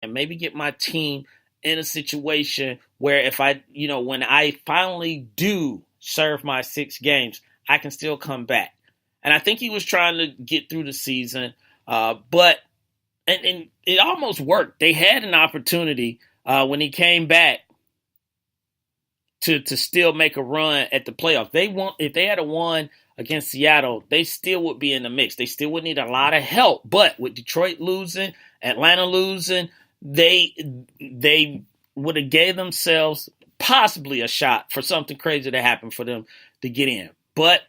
and maybe get my team in a situation where if I, when I finally do serve my 6 games, I can still come back. And I think he was trying to get through the season, but it almost worked. They had an opportunity when he came back to still make a run at the playoffs. If they had a won against Seattle, they still would be in the mix. They still would need a lot of help. But with Detroit losing, Atlanta losing, they would have gave themselves possibly a shot for something crazy to happen for them to get in. But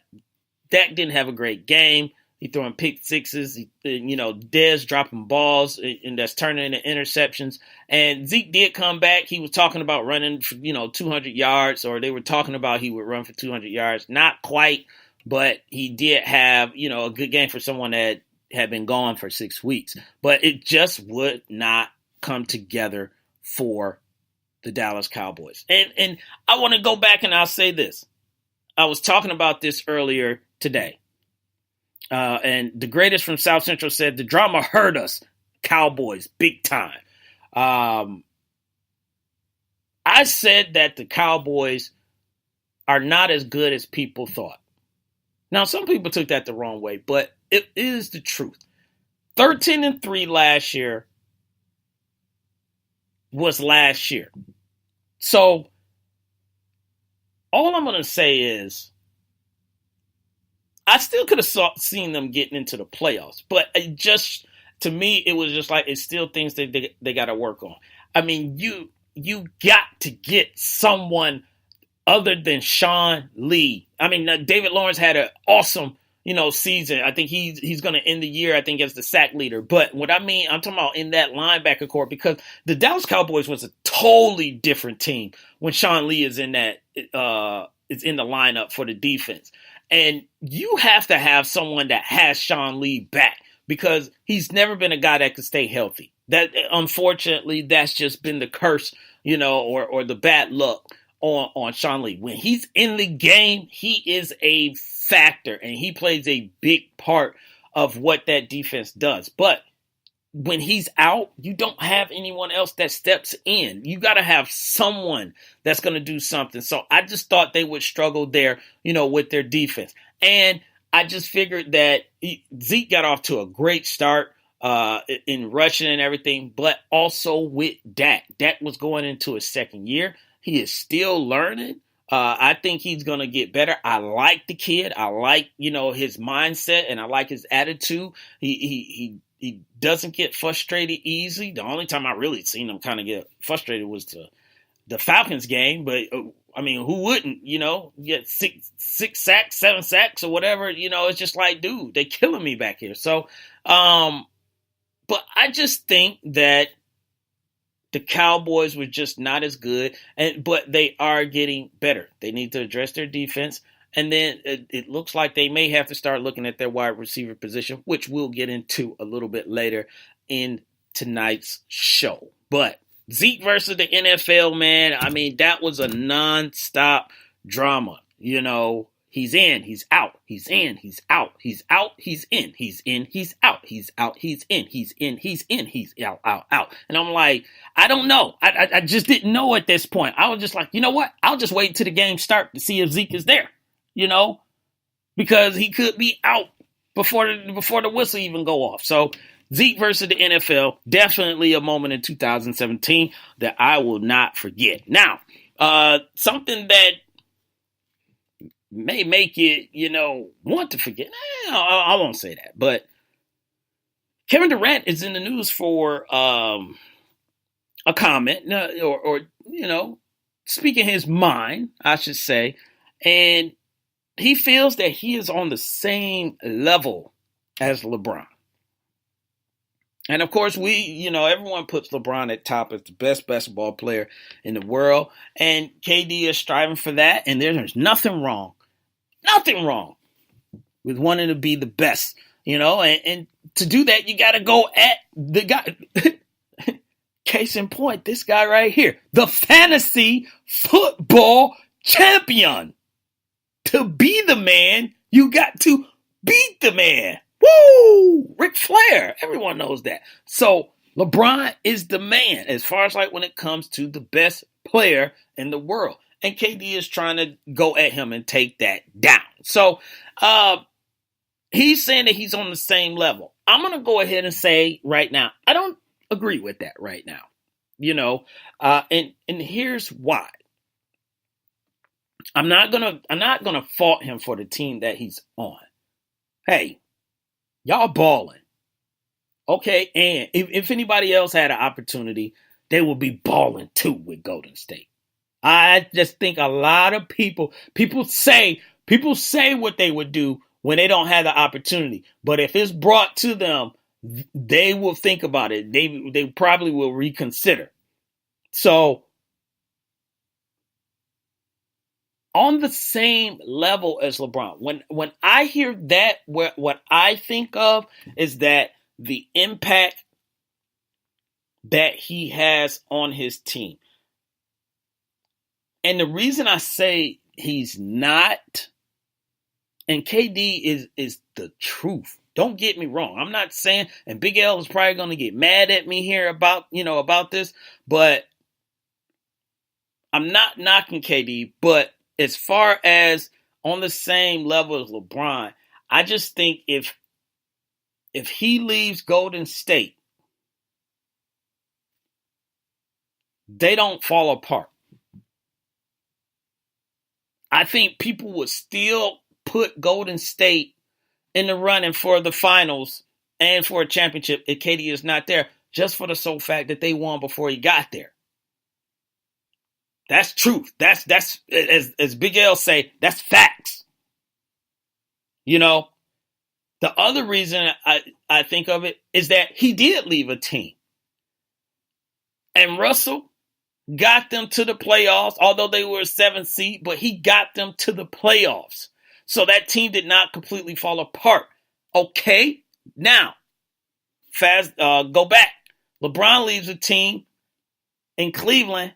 Dak didn't have a great game. He throwing pick sixes, Dez dropping balls, and that's turning into interceptions. And Zeke did come back. He was talking about running for, 200 yards, or they were talking about he would run for 200 yards. Not quite, but he did have, a good game for someone that had been gone for 6 weeks. But it just would not come together for the Dallas Cowboys. And I want to go back and I'll say this. I was talking about this earlier today. And the greatest from South Central said, the drama hurt us, Cowboys, big time. I said that the Cowboys are not as good as people thought. Now, some people took that the wrong way, but it is the truth. 13-3 last year was last year. So all I'm going to say is, I still could have seen them getting into the playoffs, but to me, it was just like, it's still things that they got to work on. I mean, you got to get someone other than Sean Lee. I mean, David Lawrence had an awesome, season. I think he's going to end the year, I think, as the sack leader. But what I mean, I'm talking about in that linebacker core, because the Dallas Cowboys was a totally different team when Sean Lee is in that is in the lineup for the defense. And you have to have someone that has Sean Lee back, because he's never been a guy that could stay healthy. That, unfortunately, that's just been the curse, or the bad luck on Sean Lee. When he's in the game, he is a factor, and he plays a big part of what that defense does. But when he's out, you don't have anyone else that steps in. You got to have someone that's going to do something. So I just thought they would struggle there, with their defense. And I just figured that Zeke got off to a great start in rushing and everything, but also with Dak. Dak was going into his second year. He is still learning. I think he's going to get better. I like the kid. I like, his mindset, and I like his attitude. He doesn't get frustrated easy. The only time I really seen him kind of get frustrated was the Falcons game. But, I mean, who wouldn't, get six sacks, 7 sacks or whatever. It's just like, dude, they killing me back here. So, but I just think that the Cowboys were just not as good, but they are getting better. They need to address their defense. And then it looks like they may have to start looking at their wide receiver position, which we'll get into a little bit later in tonight's show. But Zeke versus the NFL, man, I mean, that was a nonstop drama. He's in, he's out, he's in, he's out, he's out, he's in, he's in, he's out, he's out, he's in, he's in, he's in, he's out, out, out. And I'm like, I don't know. I just didn't know at this point. I was just like, you know what? I'll just wait till the game starts to see if Zeke is there. Because he could be out before the whistle even go off. So Zeke versus the NFL, definitely a moment in 2017 that I will not forget. Now, something that may make it, want to forget. I won't say that. But Kevin Durant is in the news for a comment or speaking his mind, I should say. And he feels that he is on the same level as LeBron. And of course, everyone puts LeBron at top as the best basketball player in the world. And KD is striving for that. And there's nothing wrong with wanting to be the best, and to do that, you got to go at the guy. Case in point, this guy right here, the fantasy football champion. To be the man, you got to beat the man. Woo! Ric Flair. Everyone knows that. So LeBron is the man as far as like when it comes to the best player in the world. And KD is trying to go at him and take that down. So he's saying that he's on the same level. I'm going to go ahead and say right now, I don't agree with that right now. And here's why. I'm not gonna fault him for the team that he's on. Hey, y'all balling. Okay, and if anybody else had an opportunity, they would be balling too with Golden State. I just think a lot of people say what they would do when they don't have the opportunity. But if it's brought to them, they will think about it. They probably will reconsider. So on the same level as LeBron, when I hear that, what I think of is that the impact that he has on his team. And the reason I say he's not, and KD is the truth. Don't get me wrong. I'm not saying, and Big L is probably going to get mad at me here about this, but I'm not knocking KD. But as far as on the same level as LeBron, I just think if he leaves Golden State, they don't fall apart. I think people would still put Golden State in the running for the finals and for a championship if KD is not there, just for the sole fact that they won before he got there. That's truth. That's as Big L say, that's facts. The other reason I think of it is that he did leave a team. And Russell got them to the playoffs, although they were a 7th seed, but he got them to the playoffs. So that team did not completely fall apart. Okay, now, go back. LeBron leaves a team in Cleveland,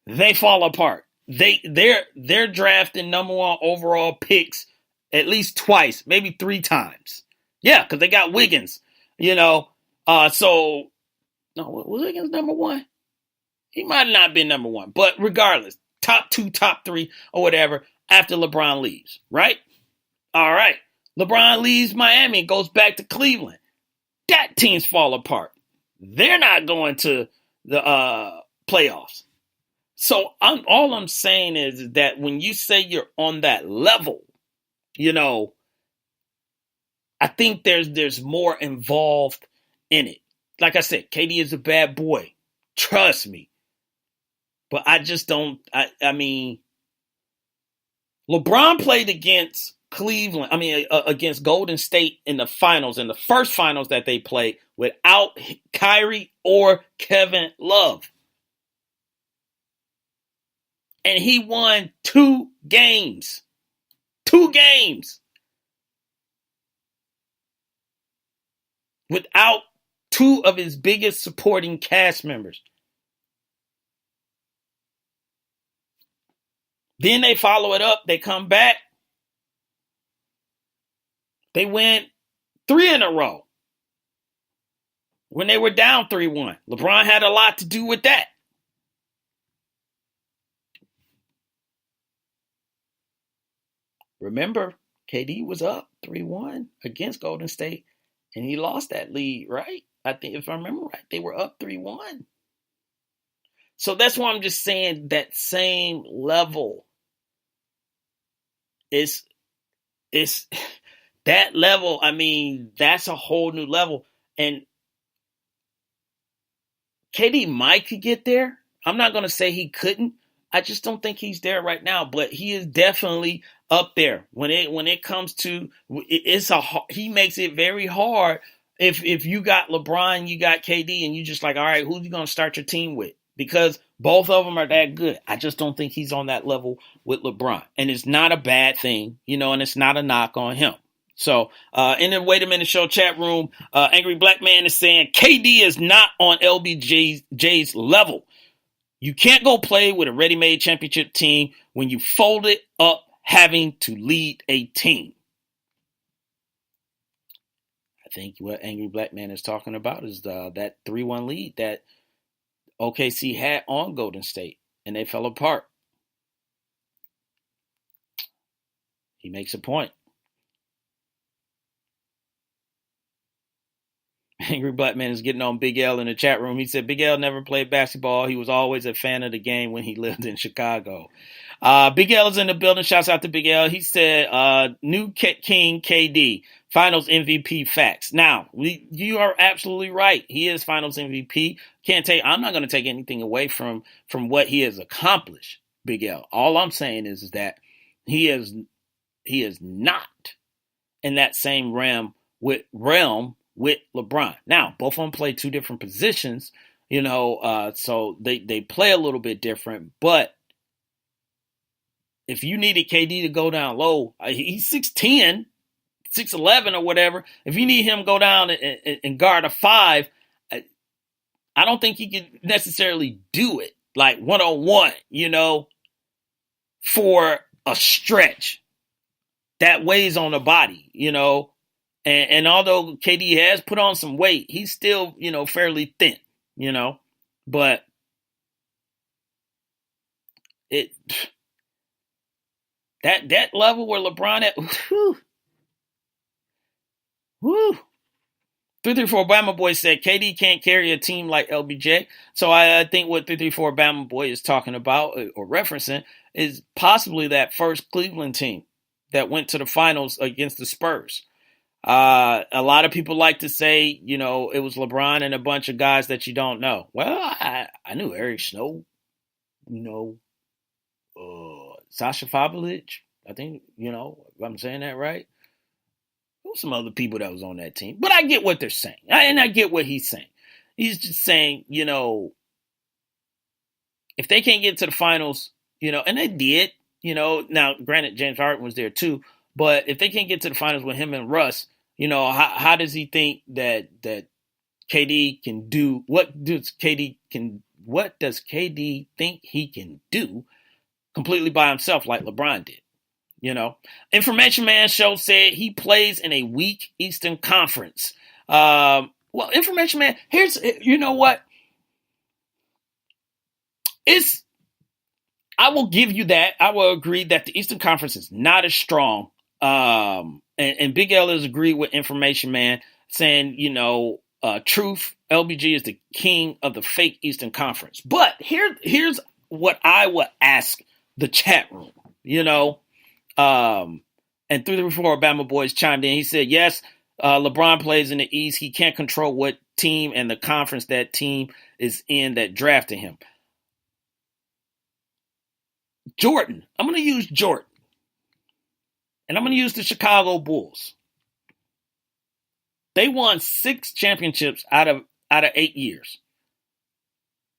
they fall apart. They're drafting number 1 overall picks at least twice, maybe 3 times. Yeah, because they got Wiggins. Was Wiggins number 1? He might not have been number 1, but regardless, top 2, top 3, or whatever after LeBron leaves, right? All right. LeBron leaves Miami and goes back to Cleveland. That teams fall apart. They're not going to the playoffs. So all I'm saying is that when you say you're on that level, I think there's more involved in it. Like I said, KD is a bad boy. Trust me. But I just don't, I mean, LeBron played against against Golden State in the finals, in the first finals that they played, without Kyrie or Kevin Love. And he won 2 games. 2 games. Without 2 of his biggest supporting cast members. Then they follow it up. They come back. They win 3 in a row. When they were down 3-1. LeBron had a lot to do with that. Remember, KD was up 3-1 against Golden State, and he lost that lead, right? I think, if I remember right, they were up 3-1. So that's why I'm just saying that same level is that level. I mean, that's a whole new level. And KD might could get there. I'm not going to say he couldn't. I just don't think he's there right now, but he is definitely up there. When it comes to he makes it very hard if you got LeBron, you got KD, and you just like, all right, who you going to start your team with? Because both of them are that good. I just don't think he's on that level with LeBron. And it's not a bad thing, and it's not a knock on him. So in the Wait a Minute Show chat room, Angry Black Man is saying KD is not on LBJ's level. You can't go play with a ready-made championship team when you fold it up having to lead a team. think what Angry Black Man is talking about is that 3-1 lead that OKC had on Golden State, and they fell apart. He makes a point. Angry Black Man is getting on Big L in the chat room. He said Big L never played basketball. He was always a fan of the game when he lived in Chicago. Big L is in the building. Shouts out to Big L. He said, new King KD, Finals MVP facts. Now, you are absolutely right. He is Finals MVP. I'm not going to take anything away from what he has accomplished, Big L. All I'm saying is that he is not in that same realm with LeBron. Now, both of them play two different positions, so they play a little bit different. But if you needed KD to go down low, he's 6'10", 6'11", or whatever. If you need him to go down and guard a 5, I don't think he can necessarily do it like one-on-one, for a stretch. That weighs on the body, And although KD has put on some weight, he's still, fairly thin, But that level where LeBron at, whew. 334 Bama Boy said KD can't carry a team like LBJ. So I think what 334 Bama Boy is talking about or referencing is possibly that first Cleveland team that went to the finals against the Spurs. A lot of people like to say, it was LeBron and a bunch of guys that you don't know. Well, I knew Eric Snow, Sasha Fabolic. I think, if I'm saying that right. There were some other people that was on that team. But I get what they're saying. And I get what he's saying. He's just saying, if they can't get to the finals, and they did, now granted James Harden was there too, but if they can't get to the finals with him and Russ, how does he think that KD can do? What does KD think he can do completely by himself like LeBron did? Information Man Show said he plays in a weak Eastern Conference. Well, Information Man, here's, what? I will give you that. I will agree that the Eastern Conference is not as strong. And Big L has agreed with Information Man saying, truth, LBG is the king of the fake Eastern Conference. But here's what I would ask the chat room, and 334 Alabama Boys chimed in. He said, yes, LeBron plays in the East. He can't control what team and the conference that team is in that drafted him. Jordan. I'm going to use Jordan. And I'm going to use the Chicago Bulls. They won 6 championships out of 8 years.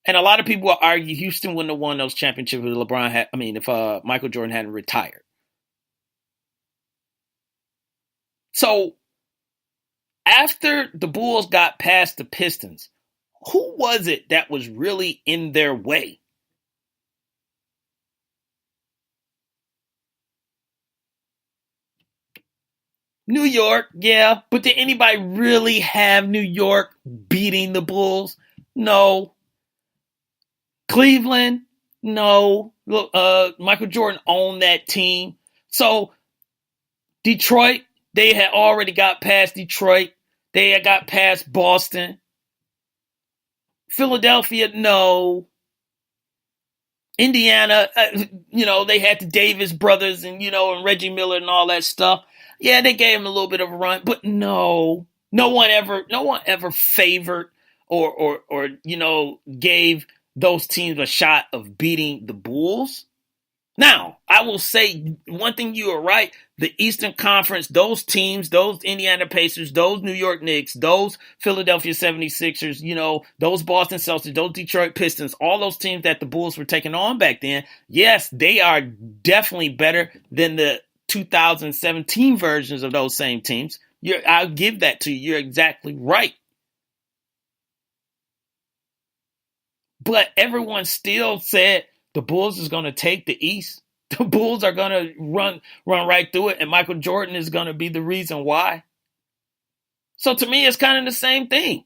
And a lot of people will argue Houston wouldn't have won those championships if Michael Jordan hadn't retired. So after the Bulls got past the Pistons, who was it that was really in their way? New York, yeah. But did anybody really have New York beating the Bulls? No. Cleveland? No. Look, Michael Jordan owned that team. So Detroit, they had already got past Detroit. They had got past Boston. Philadelphia, no. Indiana, they had the Davis brothers and, and Reggie Miller and all that stuff. Yeah, they gave him a little bit of a run, but no one ever favored or gave those teams a shot of beating the Bulls. Now, I will say one thing, you are right. The Eastern Conference, those teams, those Indiana Pacers, those New York Knicks, those Philadelphia 76ers, those Boston Celtics, those Detroit Pistons, all those teams that the Bulls were taking on back then, yes, they are definitely better than the 2017 versions of those same teams. I'll give that to you. You're exactly right. But everyone still said the Bulls is going to take the East. The Bulls are going to run right through it, and Michael Jordan is going to be the reason why. So to me, it's kind of the same thing.